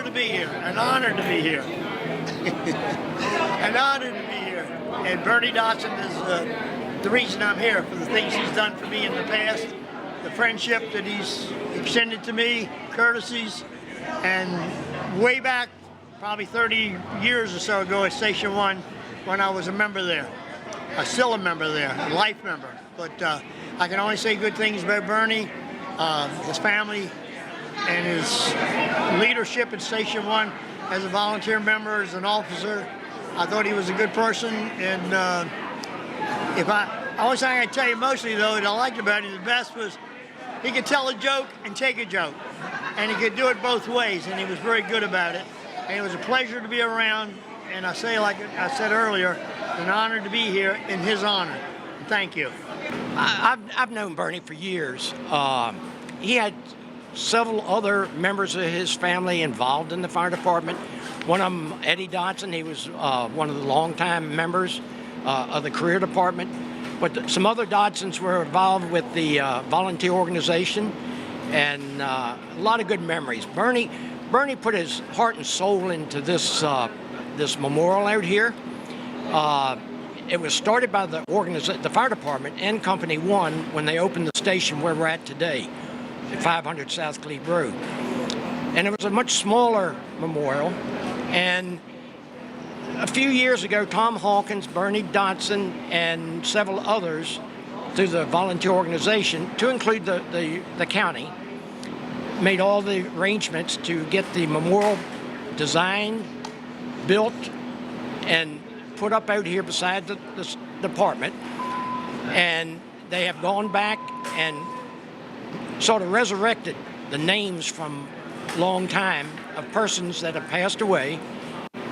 to be here. An honor to be here. An honor to be here. And Bernie Dotson is the reason I'm here, for the things he's done for me in the past, the friendship that he's extended to me, courtesies, and way back, probably 30 years or so ago at Station 1, when I was a member there. I'm still a member there, a life member. But I can only say good things about Bernie, his family, and his leadership at Station 1 as a volunteer member, as an officer. I thought he was a good person, and only thing I can tell you mostly, though, that I liked about him the best was he could tell a joke and take a joke, and he could do it both ways, and he was very good about it. And it was a pleasure to be around, and I say, like I said earlier, an honor to be here in his honor. Thank you. I've known Bernie for years. He had several other members of his family involved in the fire department. One of them, Eddie Dotson, he was one of the longtime members of the career department. But some other Dodsons were involved with the volunteer organization, and a lot of good memories. Bernie put his heart and soul into this memorial out here. It was started by the fire department and Company 1 when they opened the station where we're at today, at 500 South Glebe Road. And it was a much smaller memorial. And a few years ago, Tom Hawkins, Bernie Dotson, and several others through the volunteer organization, to include the county, made all the arrangements to get the memorial designed, built, and put up out here beside the department. And they have gone back and sort of resurrected the names from long time of persons that have passed away.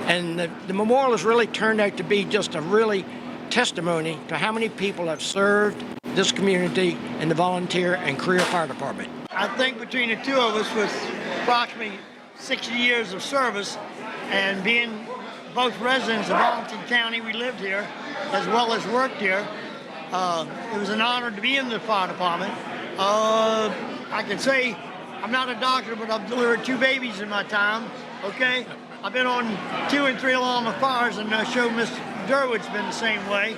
And the memorial has really turned out to be just a really testimony to how many people have served this community in the volunteer and career fire department. I think between the two of us, with approximately 60 years of service and being both residents of Arlington County, we lived here as well as worked here. It was an honor to be in the fire department. I can say I'm not a doctor, but I've delivered 2 babies in my time, okay? I've been on 2 and 3 alarm fires, and I show Mr. Durwood's been the same way.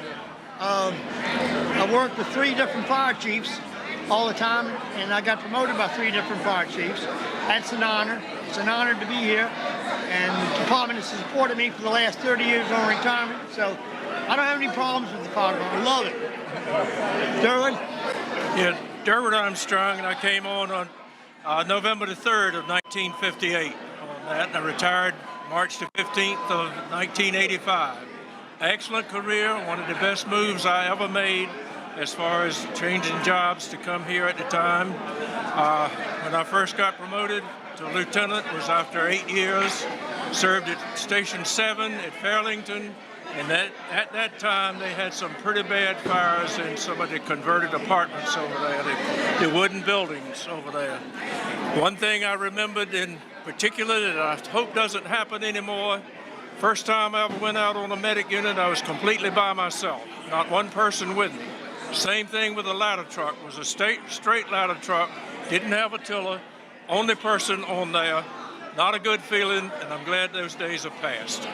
I worked with 3 different fire chiefs all the time, and I got promoted by 3 different fire chiefs. That's an honor. It's an honor to be here, and the department has supported me for the last 30 years on retirement, so I don't have any problems with the fire department. I love it. Durwood? Yeah, Durwood Armstrong, and I came on November the 3rd of 1958 on that, and I retired March the 15th of 1985. Excellent career, one of the best moves I ever made as far as changing jobs to come here at the time. When I first got promoted to lieutenant was after 8 years, served at Station 7 at Fairlington, and at that time they had some pretty bad fires in some of the converted apartments over there, the wooden buildings over there. One thing I remembered in particular that I hope doesn't happen anymore, first time I ever went out on a medic unit, I was completely by myself, not one person with me. Same thing with the ladder truck. It was a straight ladder truck, didn't have a tiller, only person on there. Not a good feeling, and I'm glad those days have passed.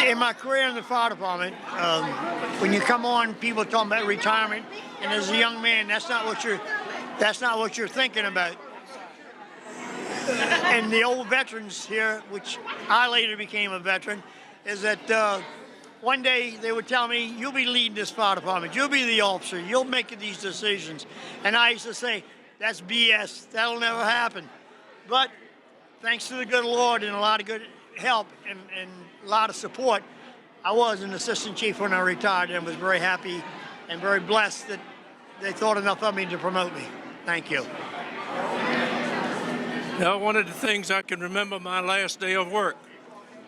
In my career in the fire department, when you come on, people talk about retirement, and as a young man, that's not what you're thinking about. And the old veterans here, which I later became a veteran, is that one day they would tell me, "You'll be leading this fire department. You'll be the officer. You'll make these decisions." And I used to say, "That's BS. That'll never happen." But thanks to the good Lord and a lot of good help and a lot of support, I was an assistant chief when I retired, and was very happy and very blessed that they thought enough of me to promote me. Thank you. Now, one of the things I can remember my last day of work,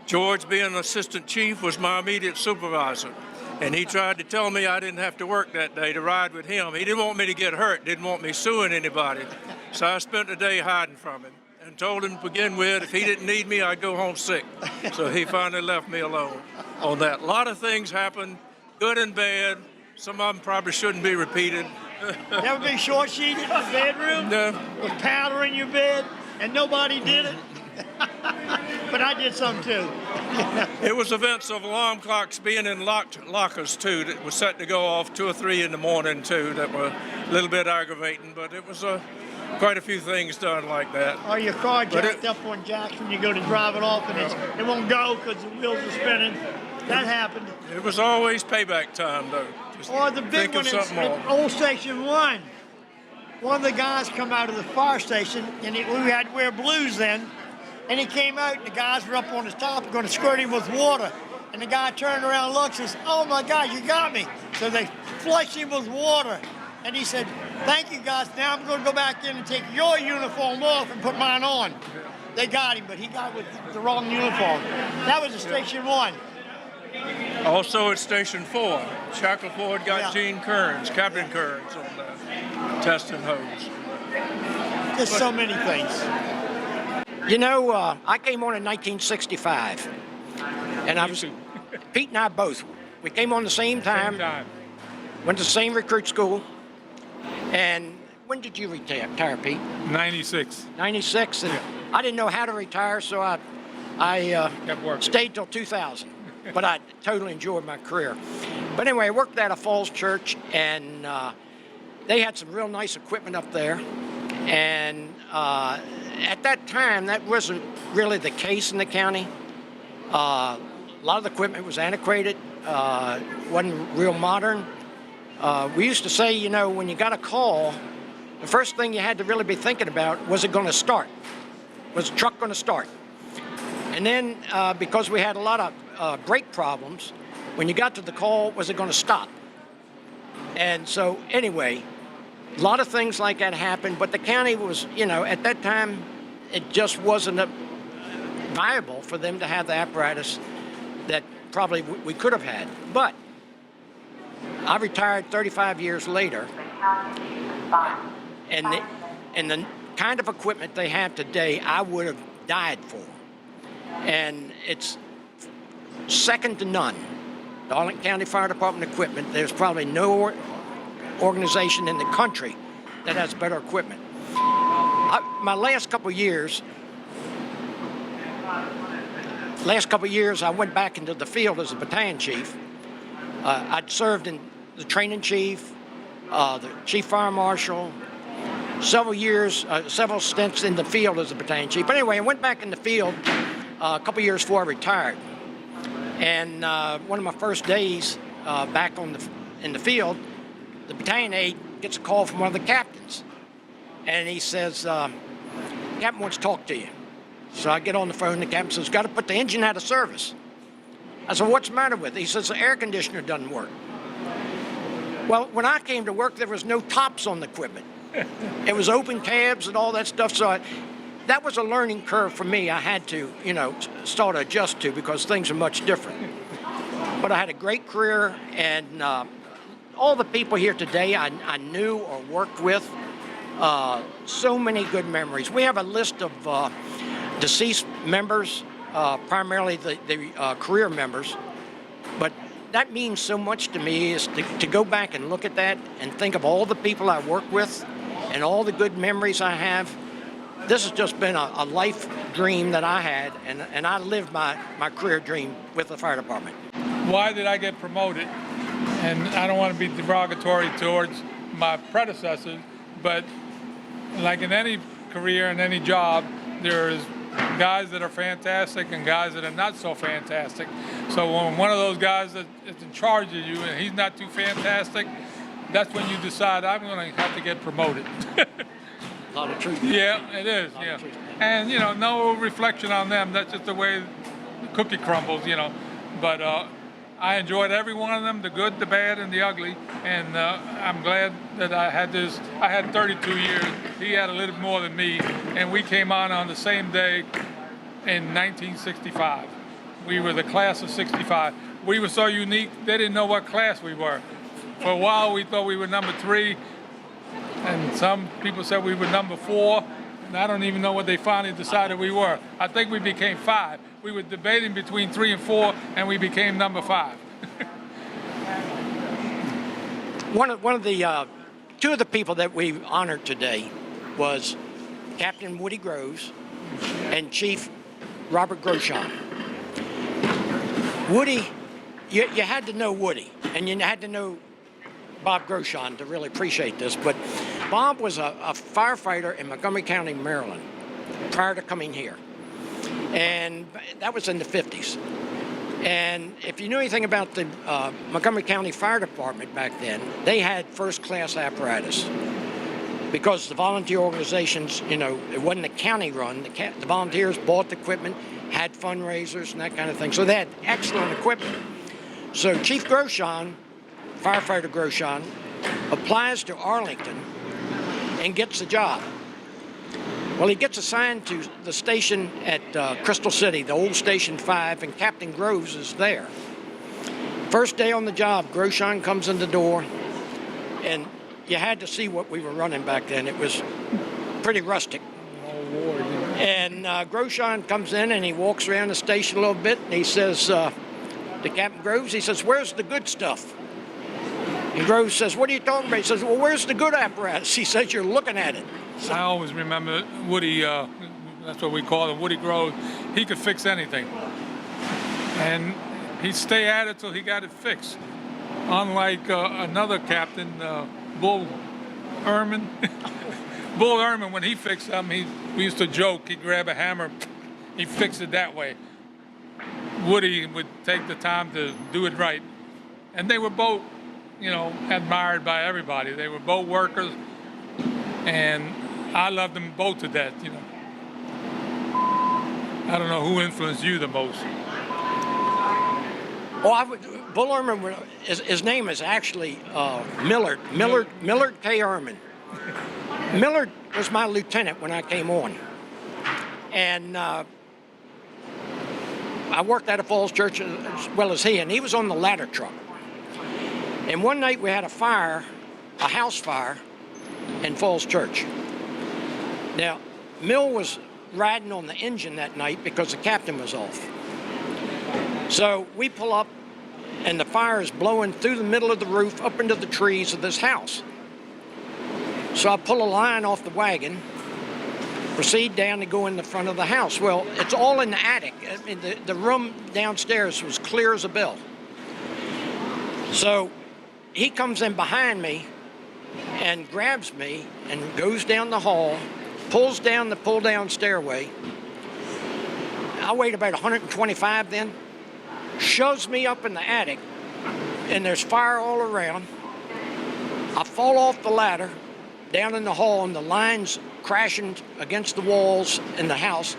George, being assistant chief, was my immediate supervisor. And he tried to tell me I didn't have to work that day to ride with him. He didn't want me to get hurt, didn't want me suing anybody. So I spent the day hiding from him and told him to begin with, if he didn't need me, I'd go home sick. So he finally left me alone on that. A lot of things happened, good and bad. Some of them probably shouldn't be repeated. Never been short-sheeted in the bedroom? No. With powder in your bed, and nobody did it? but I did some too. It was events of alarm clocks being in locked lockers too that was set to go off 2 or 3 in the morning too that were a little bit aggravating, but it was quite a few things done like that. Or your car jacked up on jacks when you go to drive it off and it won't go because the wheels are spinning. That happened. It was always payback time though. Just Or the big think one of something more. at Old Station 1. One of the guys come out of the fire station, and we had to wear blues then, and he came out, and the guys were up on his top going to squirt him with water. And the guy turned around and looked and says, "Oh my God, you got me." So they flushed him with water. And he said, "Thank you guys, now I'm going to go back in and take your uniform off and put mine on." They got him, but he got with the wrong uniform. That was at Station 1. Also at Station 4, Shackleford got Gene Kearns, Captain Kearns on the testing hose. Just so many things. You know, I came on in 1965, and I was Pete and I both. We came on the same time. Went to the same recruit school. And when did you retire, Pete? 96. 96, and I didn't know how to retire, so I Kept working. stayed till 2000. But I totally enjoyed my career. But anyway, I worked at a Falls Church, and they had some real nice equipment up there. And at that time, that wasn't really the case in the county. A lot of the equipment was antiquated, wasn't real modern. We used to say, you know, when you got a call, the first thing you had to really be thinking about, was it going to start? Was the truck going to start? And then, because we had a lot of brake problems, when you got to the call, was it going to stop? And so, anyway, a lot of things like that happened, but the county was, you know, at that time, it just wasn't viable for them to have the apparatus that probably we could have had. But I retired 35 years later, and the kind of equipment they have today, I would have died for. And it's second to none. The Arlington County Fire Department equipment, there's probably no organization in the country that has better equipment. My last couple of years, I went back into the field as a battalion chief. I'd served in the training chief, the chief fire marshal, several years, several stints in the field as a battalion chief. But anyway, I went back in the field a couple of years before I retired. And one of my first days back in the field, the battalion aide gets a call from one of the captains. And he says, "Captain wants to talk to you." So I get on the phone, and the captain says, "Got to put the engine out of service." I said, "What's the matter with it?" He says, "The air conditioner doesn't work." Well, when I came to work, there was no tops on the equipment. It was open cabs and all that stuff. So that was a learning curve for me. I had to, you know, start to adjust to, because things are much different. But I had a great career, and all the people here today I knew or worked with, so many good memories. We have a list of deceased members, primarily the career members, but that means so much to me, is to go back and look at that and think of all the people I work with and all the good memories I have. This has just been a life dream that I had, and I lived my career dream with the fire department. Why did I get promoted? And I don't want to be derogatory towards my predecessors, but like in any career and any job, there's guys that are fantastic and guys that are not so fantastic. So when one of those guys that is in charge of you and he's not too fantastic, that's when you decide, I'm going to have to get promoted. A lot of truth. Yeah, it is, yeah. And, you know, no reflection on them. That's just the way the cookie crumbles, you know. But I enjoyed every one of them, the good, the bad, and the ugly. And I'm glad that I had this. I had 32 years. He had a little more than me. And we came on the same day in 1965. We were the class of 65. We were so unique, they didn't know what class we were. For a while, we thought we were number 3. And some people said we were number 4, and I don't even know what they finally decided we were. I think we became 5. We were debating between 3 and 4, and we became number 5. Two of the people that we honored today was Captain Woody Groves and Chief Robert Groshon. Woody, you had to know Woody, and you had to know Bob Groshon to really appreciate this, but Bob was a firefighter in Montgomery County, Maryland, prior to coming here. And that was in the 50s. And if you knew anything about the Montgomery County Fire Department back then, they had first-class apparatus. Because the volunteer organizations, you know, it wasn't a county run. The volunteers bought the equipment, had fundraisers and that kind of thing. So they had excellent equipment. So Chief Groshon, firefighter Groshon, applies to Arlington and gets the job. Well, he gets assigned to the station at Crystal City, the old Station 5, and Captain Groves is there. First day on the job, Groshon comes in the door, and you had to see what we were running back then. It was pretty rustic. And Groshon comes in and he walks around the station a little bit, and he says to Captain Groves, he says, "Where's the good stuff?" And Groves says, "What are you talking about?" He says, "Well, where's the good apparatus?" He says, "You're looking at it." I always remember Woody, that's what we call him, Woody Groves. He could fix anything. And he'd stay at it till he got it fixed. Unlike another captain, Bull Ehrman. Bull Ehrman, when he fixed something, we used to joke, he'd grab a hammer, he'd fix it that way. Woody would take the time to do it right. And they were both, you know, admired by everybody. They were both workers, and I loved them both to death, you know. I don't know who influenced you the most. Well, Bull Ehrman, his name is actually Millard K. Ehrman. Millard was my lieutenant when I came on. And I worked at a Falls Church as well as he, and he was on the ladder truck. And one night we had a fire, a house fire, in Falls Church. Now, Mill was riding on the engine that night because the captain was off. So we pull up, and the fire is blowing through the middle of the roof up into the trees of this house. So I pull a line off the wagon, proceed down to go in the front of the house. Well, it's all in the attic. I mean, the room downstairs was clear as a bell. So he comes in behind me and grabs me and goes down the hall, pulls down the pull-down stairway. I weighed about 125 then. Shoves me up in the attic, and there's fire all around. I fall off the ladder down in the hall, and the line's crashing against the walls in the house.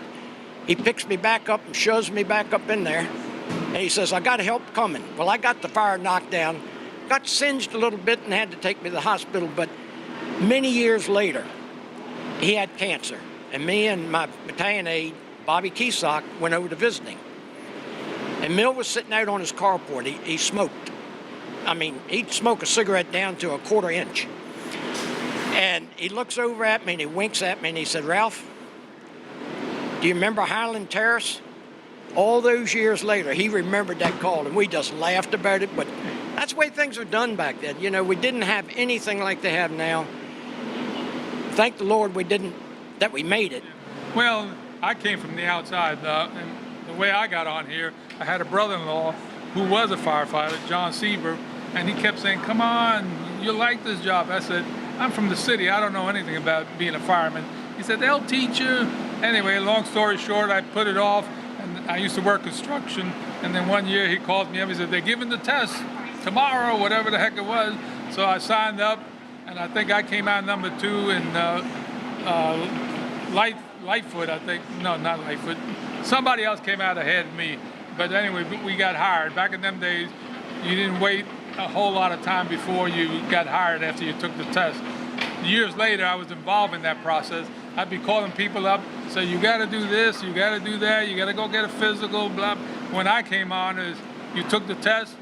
He picks me back up and shoves me back up in there, and he says, "I got help coming." Well, I got the fire knocked down, got singed a little bit, and had to take me to the hospital. But many years later, he had cancer, and me and my battalion aide, Bobby Keysock, went over to visit him. And Mill was sitting out on his carport. He smoked. I mean, he'd smoke a cigarette down to a 1/4 inch. And he looks over at me and he winks at me and he said, "Ralph, do you remember Highland Terrace?" All those years later, he remembered that call, and we just laughed about it. But that's the way things were done back then. You know, we didn't have anything like they have now. Thank the Lord that we made it. Well, I came from the outside, and the way I got on here, I had a brother-in-law who was a firefighter, John Sieber, and he kept saying, "Come on, you'll like this job." I said, "I'm from the city. I don't know anything about being a fireman." He said, "They'll teach you." Anyway, long story short, I put it off, and I used to work construction, and then one year he called me up. He said, "They're giving the test tomorrow," whatever the heck it was. So I signed up, and I think I came out number 2 in Lightfoot, I think. No, not Lightfoot. Somebody else came out ahead of me. But anyway, we got hired. Back in them days, you didn't wait a whole lot of time before you got hired after you took the test. Years later, I was involved in that process. I'd be calling people up, say, "You got to do this, you got to do that, you got to go get a physical, blah." When I came on, you took the test,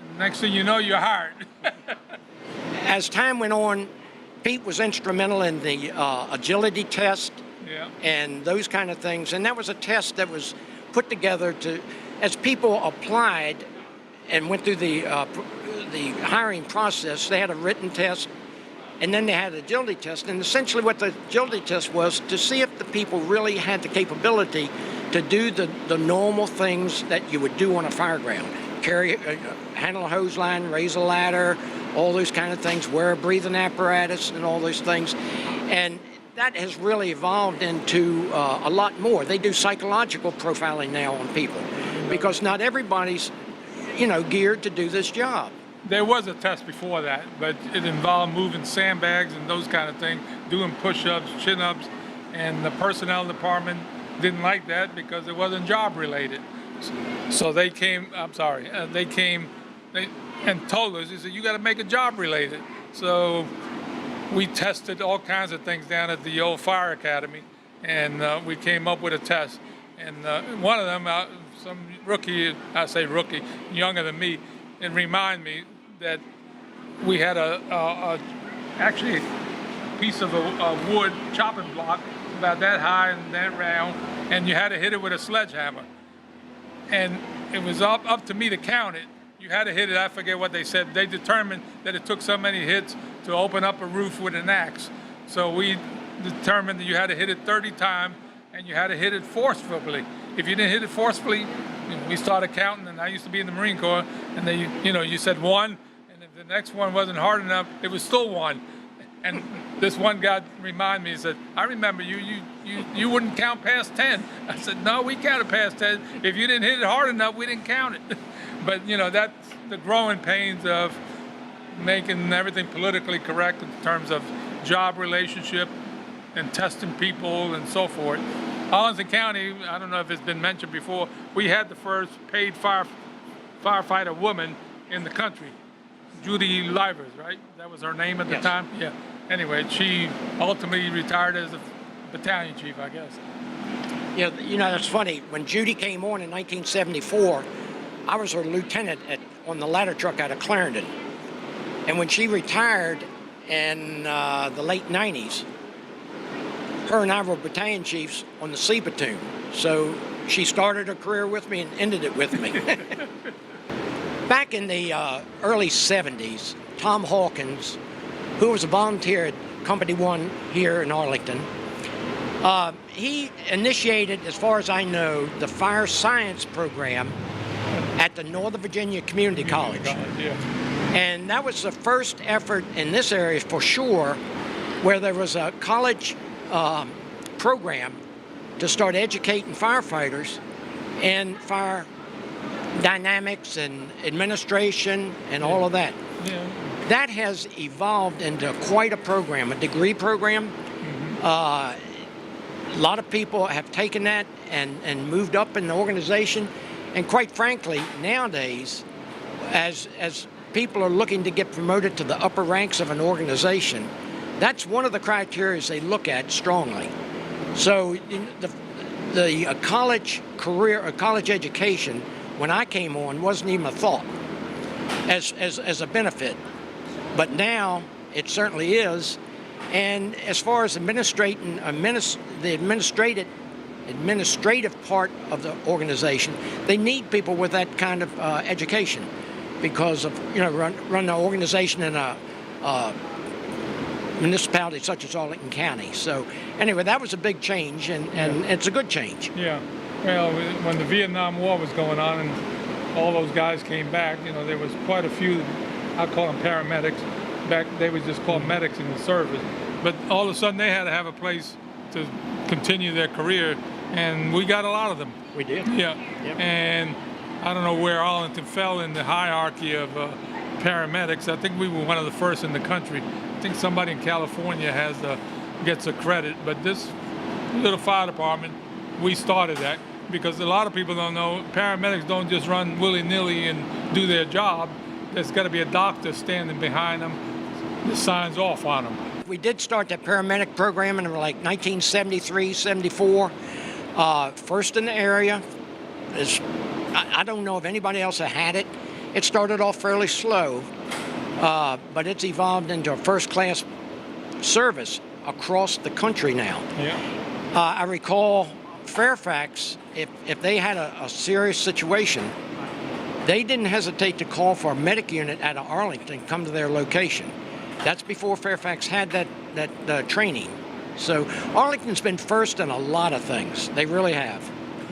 and next thing you know, you're hired. As time went on, Pete was instrumental in the agility test. Yeah. And those kind of things. And that was a test that was put together as people applied and went through the hiring process. They had a written test, and then they had an agility test. And essentially what the agility test was to see if the people really had the capability to to do the normal things that you would do on a fire ground. Handle a hose line, raise a ladder, all those kind of things, wear a breathing apparatus and all those things. And that has really evolved into a lot more. They do psychological profiling now on people because not everybody's, geared to do this job. There was a test before that, but it involved moving sandbags and those kind of things, doing push-ups, chin-ups, and the personnel department didn't like that because it wasn't job related. So they came and told us, they said, you got to make it job related. So we tested all kinds of things down at the old fire academy, and we came up with a test. And one of them, some rookie, I say rookie, younger than me, it reminded me that we had actually a piece of a wood chopping block about that high and that round, and you had to hit it with a sledgehammer. And it was up to me to count it. You had to hit it, I forget what they said. They determined that it took so many hits to open up a roof with an axe. So we determined that you had to hit it 30 times, and you had to hit it forcefully. If you didn't hit it forcefully, we started counting, and I used to be in the Marine Corps, and you said one, and if the next one wasn't hard enough, it was still one. And this one guy reminded me, he said, I remember you wouldn't count past 10. I said, no, we counted past 10. If you didn't hit it hard enough, we didn't count it. But, that's the growing pains of making everything politically correct in terms of job relationship and testing people and so forth. Arlington County, I don't know if it's been mentioned before, we had the first paid firefighter woman in the country. Judy Livers, right? That was her name at the time? Yeah. Anyway, she ultimately retired as a battalion chief, I guess. Yeah, that's funny. When Judy came on in 1974, I was her lieutenant on the ladder truck out of Clarendon. And when she retired in the late 90s, her and I were battalion chiefs on the C platoon. So she started her career with me and ended it with me. Back in the early 70s, Tom Hawkins, who was a volunteer at Company 1 here in Arlington, he initiated, as far as I know, the fire science program at the Northern Virginia Community College. Yeah. And that was the first effort in this area for sure where there was a college program to start educating firefighters and fire dynamics and administration and all of that. Yeah. That has evolved into quite a program, a degree program. Mm-hmm. A lot of people have taken that and moved up in the organization. And quite frankly, nowadays, as people are looking to get promoted to the upper ranks of an organization, that's one of the criteria they look at strongly. So the college career, or college education, when I came on, wasn't even a thought as a benefit. But now it certainly is. And as far as the administrative part of the organization, they need people with that kind of education because of, run an organization in a municipality such as Arlington County. So anyway, that was a big change, and it's a good change. Yeah. Well, when the Vietnam War was going on and all those guys came back, there was quite a few, I call them paramedics. Back they was just called medics in the service. But all of a sudden they had to have a place to continue their career, and we got a lot of them. We did. Yeah. Yep. And I don't know where Arlington fell in the hierarchy of paramedics. I think we were one of the first in the country. I think somebody in California gets a credit, but this little fire department, we started that because a lot of people don't know paramedics don't just run willy-nilly and do their job. There's got to be a doctor standing behind them that signs off on them. We did start that paramedic program in like 1973, 74. First in the area. I don't know if anybody else had it. It started off fairly slow, but it's evolved into a first-class service across the country now. Yeah. I recall Fairfax, if they had a serious situation, they didn't hesitate to call for a medic unit out of Arlington come to their location. That's before Fairfax had that training. So Arlington's been first in a lot of things. They really have.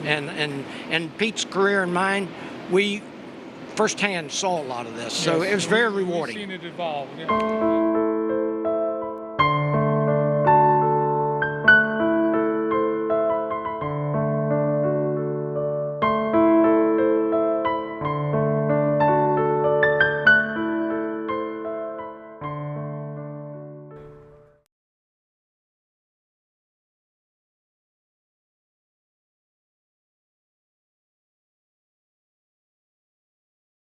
And Pete's career and mine, we firsthand saw a lot of this, so it was very rewarding. We've seen it evolve. Yeah.